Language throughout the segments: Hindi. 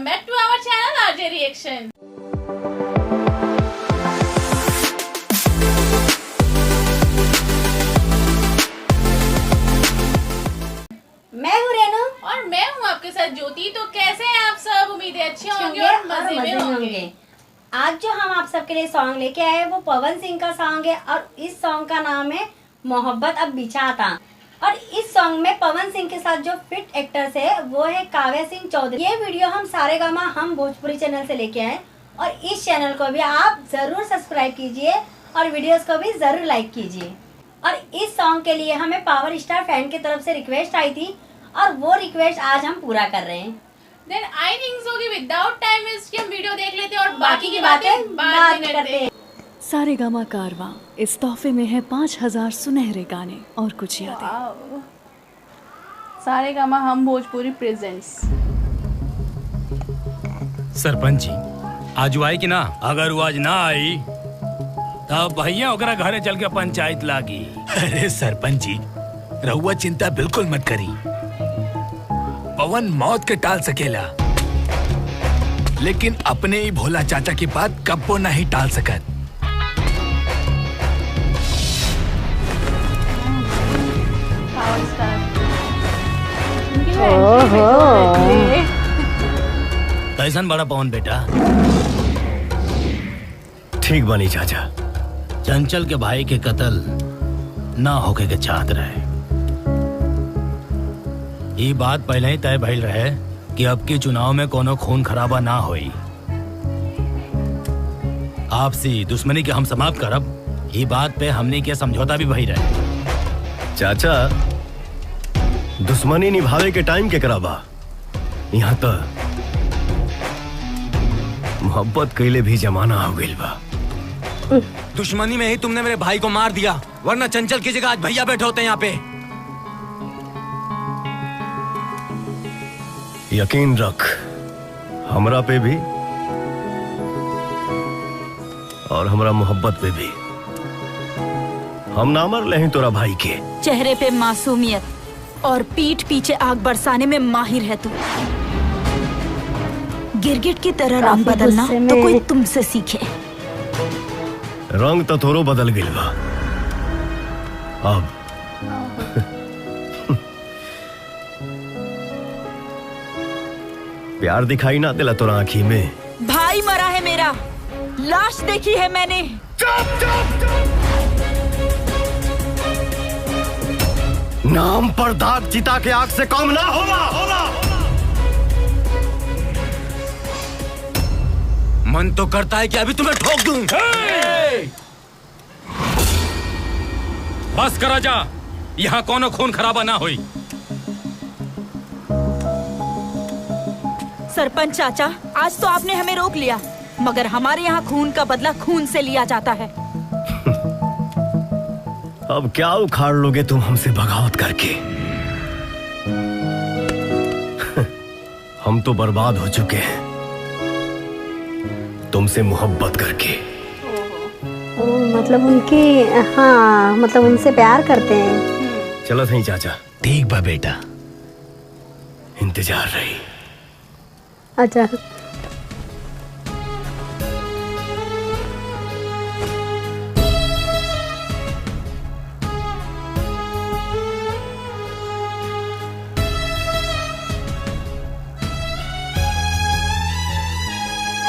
Welcome back to our channel RJ Reaction. मैं हूँ रेनू और मैं हूँ आपके साथ ज्योति। तो कैसे हैं आप सब? उम्मीद है अच्छे होंगे और मजे में होंगे। आज जो हम आप सबके लिए सॉन्ग लेके आए हैं वो पवन सिंह का सॉन्ग है और इस सॉन्ग का नाम है मोहब्बत अब बिछाता। और इस सॉन्ग में पवन सिंह के साथ जो फिट एक्टर्स है वो है काव्या सिंह चौधरी। ये वीडियो हम सारेगामा हम भोजपुरी चैनल से लेके आए और इस चैनल को भी आप जरूर सब्सक्राइब कीजिए और वीडियोस को भी जरूर लाइक कीजिए। और इस सॉन्ग के लिए हमें पावर स्टार फैन की तरफ से रिक्वेस्ट आई थी और वो रिक्वेस्ट आज हम पूरा कर रहे हैं। Then I think so कि without time waste हम वीडियो देख लेते हैं और बाकी की बातें बाद में करते हैं। सारेगामा कारवां इस तोहफे में है 5000 सुनहरे गाने और कुछ यादें। सारेगामा हम भोजपुरी प्रेजेंट्स। सरपंच जी आज आई कि ना? अगर वो आज ना आई तब भैया ओकरा घरे चल के पंचायत लागी। अरे सरपंच जी रहुआ चिंता बिल्कुल मत करी। पवन मौत के टाल सकेला लेकिन अपने ही भोला चाचा की बात कब्बो नहीं टाल सकत। कैसन बड़ा पवन बेटा? ठीक बनी चाचा। चंचल के भाई के कत्ल ना होके के चाहत रहे। ये बात पहले ही तय भइल रहे कि अब के चुनाव में कोनो खून खराबा ना होई। आपसी दुश्मनी के हम समाप्त करब। ये बात पे हमने के समझौता भी भई रहे। चाचा दुश्मनी निभावे के टाइम के कराबा। यहाँ तो मोहब्बत कैले भी जमाना हो गइल बा। दुश्मनी में ही तुमने मेरे भाई को मार दिया, वरना चंचल की जगह आज भैया बैठे होते यहाँ पे। यकीन रख हमरा पे भी और हमरा मोहब्बत पे भी। हम ना मर ले तोरा भाई के। चेहरे पे मासूमियत और पीठ पीछे आग बरसाने में माहिर है तू। गिरगिट की तरह रंग बदलना तो कोई तुमसे सीखे। रंग तो थोरो बदल गइल बा अब। प्यार दिखाई ना दिला तोरा आँखी में। भाई मरा है मेरा, लाश देखी है मैंने। नाम पर दाग चिता के आग से कम ना होगा। मन तो करता है कि अभी तुम्हें ठोक दूं। बस करा जा, यहाँ कोनो खून खराबा ना हुई। सरपंच चाचा आज तो आपने हमें रोक लिया, मगर हमारे यहाँ खून का बदला खून से लिया जाता है। अब क्या उखाड़ लोगे तुम हमसे बगावत करके? हम तो बर्बाद हो चुके हैं तुमसे मोहब्बत करके। मतलब उनकी हाँ मतलब उनसे प्यार करते हैं। चलो सही चाचा। ठीक बा बेटा। इंतजार रही। अच्छा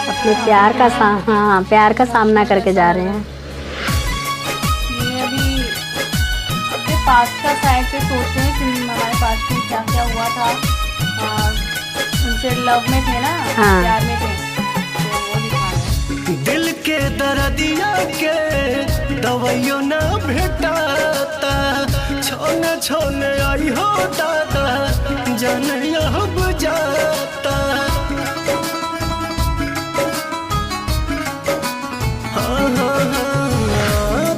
अपने प्यार का सामना करके जा रहे हैं। ये अभी अपने पास्ट का साइड से सोच रहे हैं कि हमारे पास्ट में क्या क्या हुआ था। उनसे लव में थे ना, प्यार में थे, तो वो दिखा रहे। दिल के दर्दिया के दवाइयों ना भेटाता। छोने छोने आई हो दादा जाने अब जाता।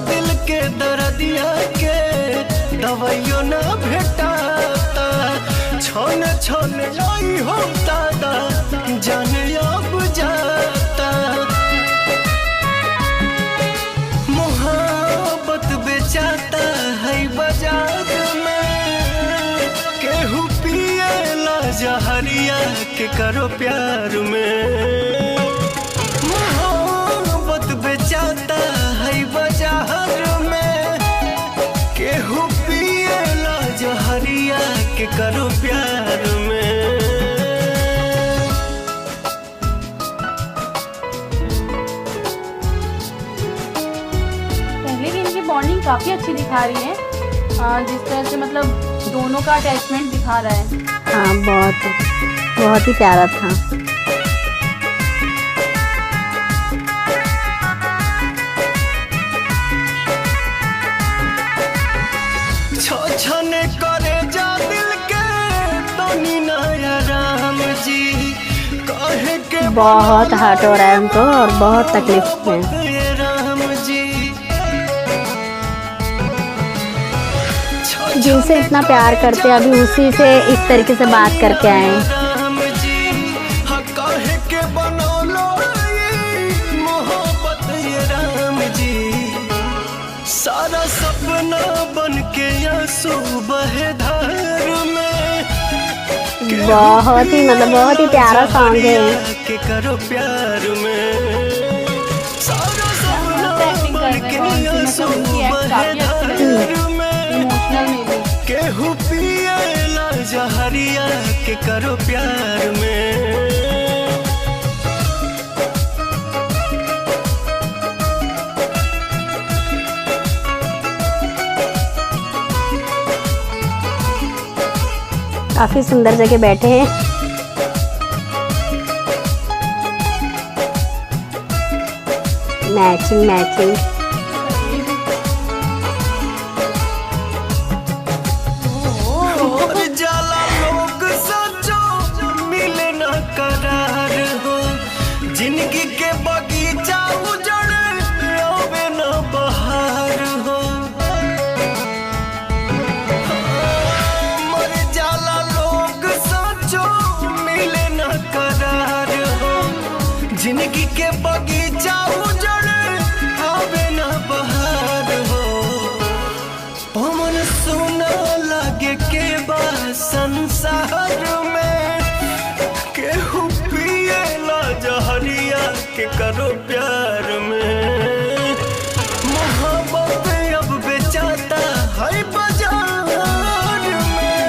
दिल के दर्दिया के दवाइयों ना भेटाता। छोने छोने आई हो दादा जाने अब जाता। मोहब्बत बेचाता है बाजार में, केहू पिए ला जहरी जहरिया के करो प्यार में। मोहब्बत बेचाता है बाजार में, केहू पिएला जहरिया के करो प्यार में। पहले भी इनकी बॉन्डिंग काफ़ी अच्छी दिखा रही है, जिस तरह से मतलब दोनों का अटैचमेंट दिखा रहा है। हाँ, बहुत ही प्यारा था। छने करे जा दिल के तनी नया राम जी, कहे के बहुत हर्ट हो रहा है हमको और बहुत तकलीफ में। राम जी जिनसे इतना प्यार करते अभी उसी से इस तरीके से बात करके आए। राम जी कहे के बनौलो मोहब्बत ये राम जी, सारा सपना बन के आंसू बहे धार में। बहुत ही प्यारा सॉन्ग है। के करो प्यार में, सारा सपना बन के आंसू बहे धार में। इमोशनल में भी केहू पिएला जहरिया के करो प्यार में। काफी सुंदर जगह बैठे हैं। मैचिंग और जाला लोग सचो मिले न करार हो, जिंदगी के बगीचा उजड़ आवे न बहार हो। मर जाला लोग सचो मिले न करार हो, जिंदगी के बगीचा उजड़ आवे न बहार हो। पवन सुना लागे के बा संसार में, केहू पिएला जहरिया के करो प्यार में। मोहब्बत अब बेचाता है बाजार में,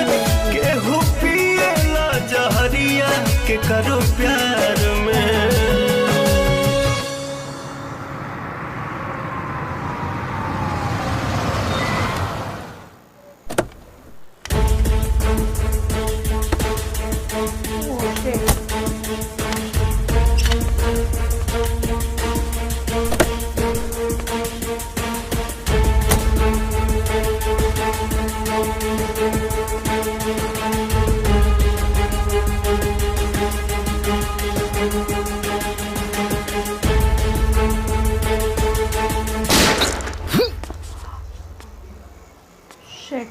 केहू पिएला जहरिया के करो प्यार में। शिट।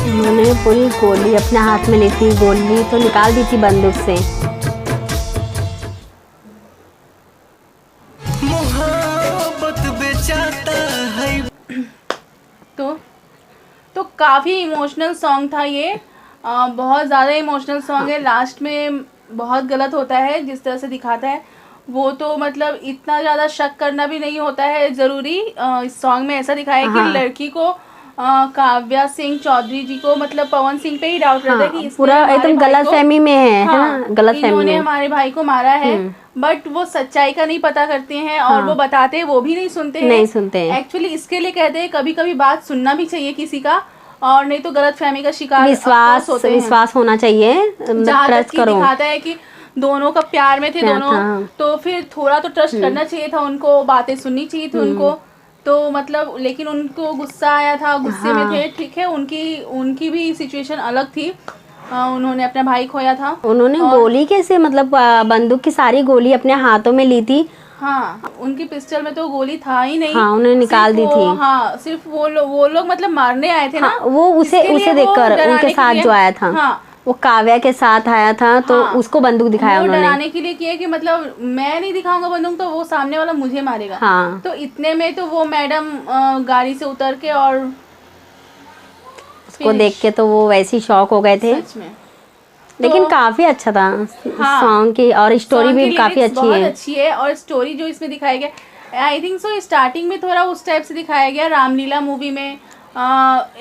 उन्होंने पूरी गोली अपने हाथ में ली थी, गोली तो निकाल दी थी बंदूक से। मोहब्बत बेचाता है। तो काफ़ी इमोशनल सॉन्ग था ये, बहुत ज़्यादा इमोशनल सॉन्ग है। लास्ट में बहुत गलत होता है जिस तरह से दिखाता है वो, तो मतलब इतना ज़्यादा शक करना भी नहीं होता है ज़रूरी। इस सॉन्ग में ऐसा दिखाया है कि लड़की को काव्या सिंह चौधरी जी को मतलब पवन सिंह पे ही डाउट रहता है कि इसने पूरा एकदम गलत फहमी में है, हाँ, गलत फहमी इन्होंने में हमारे भाई को मारा है, बट वो सच्चाई का नहीं पता करते हैं और वो बताते हैं वो भी नहीं सुनते हैं। एक्चुअली इसके लिए कहते हैं कभी कभी बात सुनना भी चाहिए किसी का, और नहीं तो गलत फहमी का शिकार विश्वास होना चाहिए। जहाँ तक दिखाता है कि दोनों का प्यार में थे दोनों, तो फिर थोड़ा तो ट्रस्ट करना चाहिए था उनको, बातें सुननी चाहिए थी उनको। तो मतलब लेकिन उनको गुस्सा आया था, गुस्से में थे, ठीक है। उनकी भी सिचुएशन अलग थी, उन्होंने अपना भाई खोया था। उन्होंने गोली कैसे मतलब बंदूक की सारी गोली अपने हाथों में ली थी हाँ, उनकी पिस्टल में तो गोली था ही नहीं। हाँ, उन्होंने निकाल दी थी। हाँ, सिर्फ वो लोग मतलब मारने आए थे ना। हाँ, वो उसे देखकर उनके साथ जो आया था, हाँ, वो काव्या के साथ आया था, तो हाँ, उसको बंदूक दिखाया वो उन्होंने। डराने के लिए किया कि मतलब मैं नहीं दिखाऊंगा बंदूक तो वो सामने वाला मुझे मारेगा। हाँ। तो इतने में तो वो मैडम गाड़ी से उतर के और उसको देख के तो वो वैसे ही शॉक हो गए थे। सच में लेकिन तो- काफी अच्छा था हाँ, सॉन्ग की, और स्टोरी सॉन्ग भी की काफी lyrics अच्छी बहुत है। अच्छी है। और स्टोरी जो इसमें दिखाया गया, आई थिंक सो स्टार्टिंग में थोड़ा उस टाइप से दिखाया गया रामलीला मूवी में,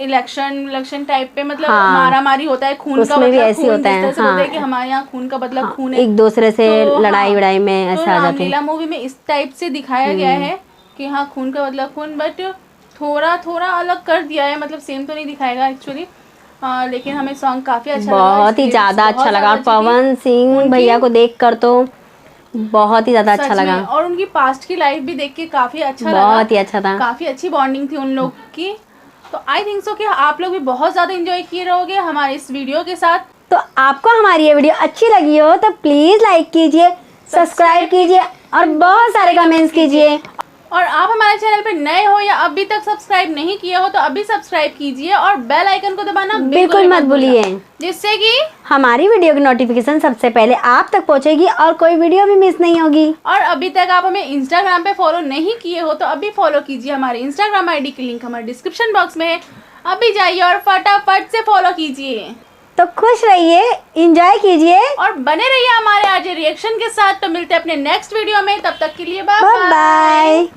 इलेक्शन टाइप पे, मतलब हाँ, मारा मारी होता है, खून का उसमें भी बदला ऐसे खून, होता जिस है। तरह से हाँ, बोलते हैं कि हमारे यहाँ खून का बदला हाँ, खून है, एक दूसरे से तो लड़ाई हाँ, वड़ाई में तो ऐसा आ जाते हैं। रामलीला मूवी में इस टाइप से दिखाया गया है कि हाँ खून का बदला खून, बट थोड़ा थोड़ा अलग कर दिया है, मतलब सेम तो नहीं दिखाएगा एक्चुअली। लेकिन हमें सॉन्ग काफी अच्छा लगा, बहुत ही ज्यादा अच्छा लगा, और पवन सिंह भैया को देख कर तो बहुत ही ज्यादा अच्छा लगा। और उनकी पास्ट की लाइफ भी देख के काफी अच्छा लगा, बहुत ही अच्छा था। काफी अच्छी बॉन्डिंग थी उन लोग की। तो आई थिंक सो कि आप लोग भी बहुत ज्यादा एंजॉय किए रहोगे हमारे इस वीडियो के साथ। तो आपको हमारी ये वीडियो अच्छी लगी हो तो प्लीज लाइक कीजिए, सब्सक्राइब कीजिए और बहुत सारे कमेंट्स कीजिए। और आप हमारे चैनल पे नए हो या अभी तक सब्सक्राइब नहीं किया हो तो अभी सब्सक्राइब कीजिए और बेल आइकन को दबाना बिल्कुल मत भूलिए, जिससे कि हमारी वीडियो की नोटिफिकेशन सबसे पहले आप तक पहुंचेगी और कोई वीडियो भी मिस नहीं होगी। और अभी तक आप हमें इंस्टाग्राम पे फॉलो नहीं किए हो तो अभी फॉलो कीजिए। हमारे इंस्टाग्राम आईडी की लिंक हमारे डिस्क्रिप्शन बॉक्स में है, अभी जाइए और फटाफट से फॉलो कीजिए। तो खुश रहिए, एंजॉय कीजिए और बने रहिए हमारे आज रिएक्शन के साथ। तो मिलते हैं अपने नेक्स्ट वीडियो में, तब तक के लिए बाय बाय बाय।